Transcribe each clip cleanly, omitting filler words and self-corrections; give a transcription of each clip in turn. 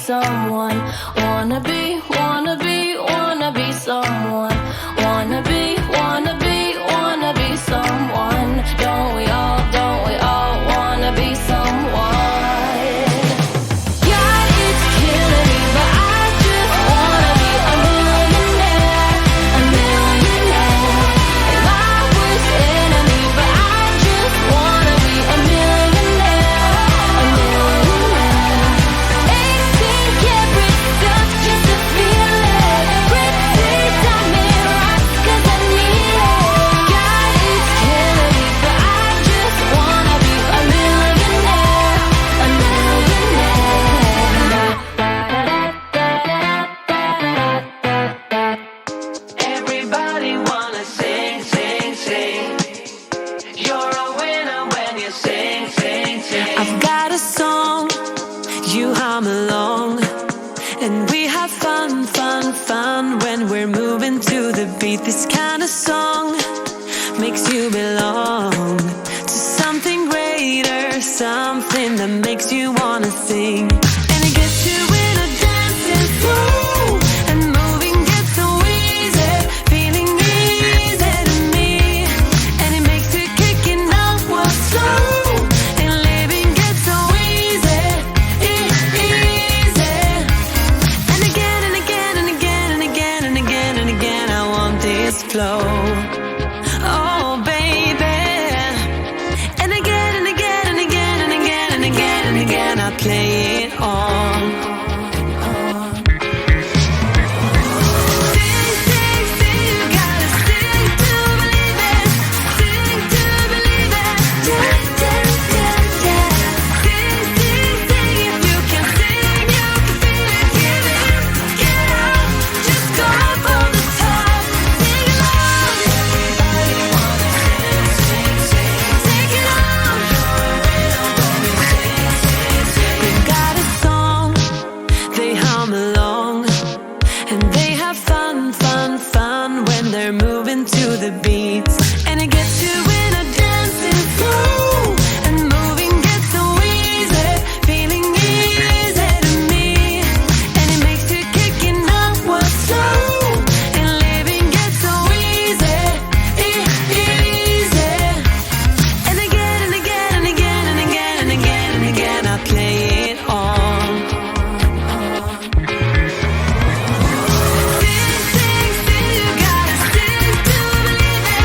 someone. Wanna be someone. Wanna be someone. Don't we all wanna be someone? God, it's killing me, but I just wanna be a millionaire, a millionaire. And my worst enemy, but I just wanna be a millionaire, a millionaire. 18 karat stuff just to feel it. Pretty diamond rocks 'cause I need it. God, it's killing me, but I just wanna be a millionaire, a millionaire. Everybody wanna sing, sing, sing. You're a winner when you sing, sing, sing. I've got a song, you hum along, and we have fun, fun, fun when we're moving to the beat. This kind of song makes you belong to something greater, something that makes you wanna sing. And it gets you in a dancing flow, and moving gets so easy, feeling easy to me. And it makes you kicking out what's slow, and living gets so easy, easy. And again and again and again and again and again and again, I want this flow. Oh, baby. And again and again and again and again and again and again, I play it on. Sing, sing, sing, you gotta sing to believe it. Sing to believe it. Yeah, yeah, yeah, yeah. Sing, sing, sing, if you can sing, you can feel it. Give it, get up, just go for the top. Sing along. Everybody wanna sing, sing, sing. Take it on. They've got a song, they hum along, and they have fun, fun, fun when they're moving to the beats. And it gets you in a dancing flow, and moving gets so easy, feeling easy to me. And it makes you kicking up what's slow, and living gets so easy, easy. And again and again and again and again and again and again, I play it on. Sing, sing, sing, you gotta sing to believe it.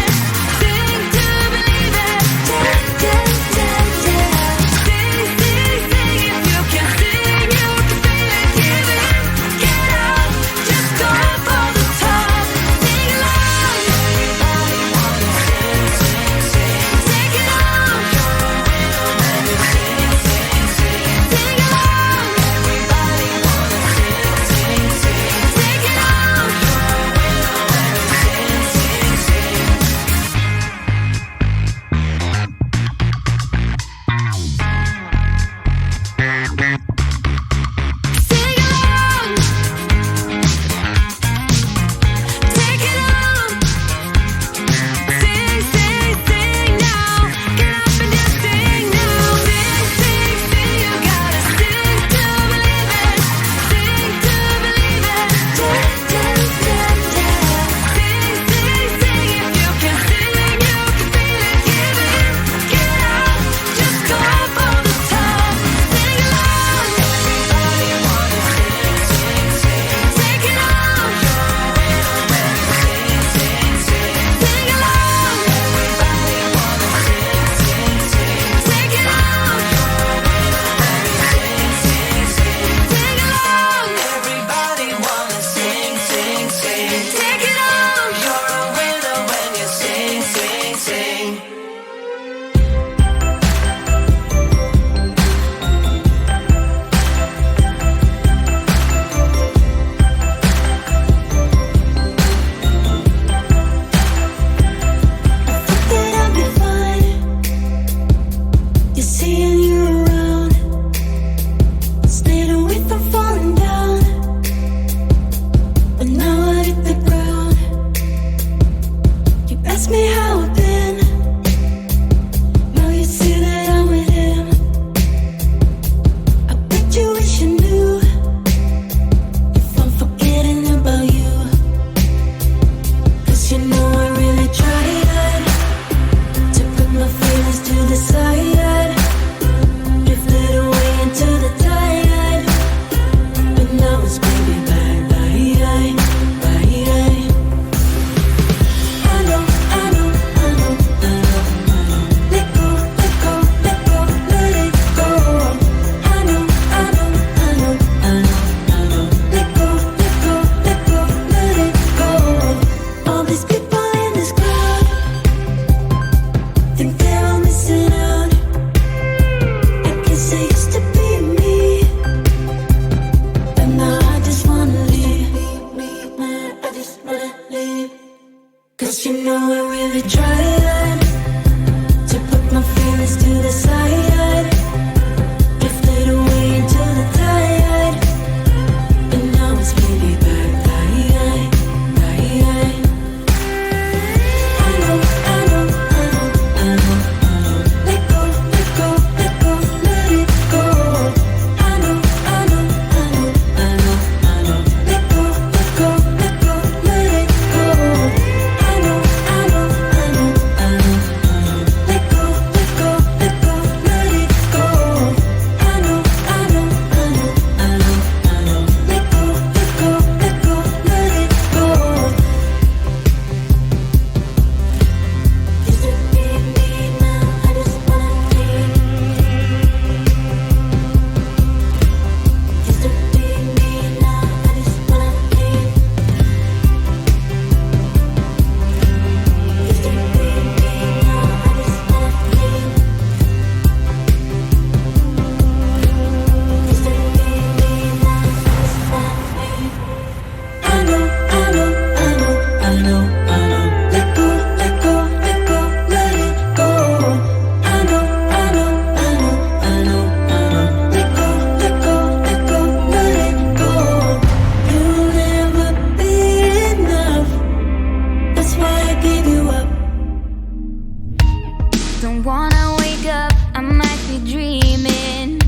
be dreaming.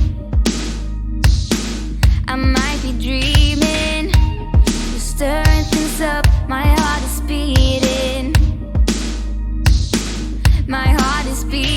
I might be dreaming. You're stirring things up, my heart is beating. My heart is beating.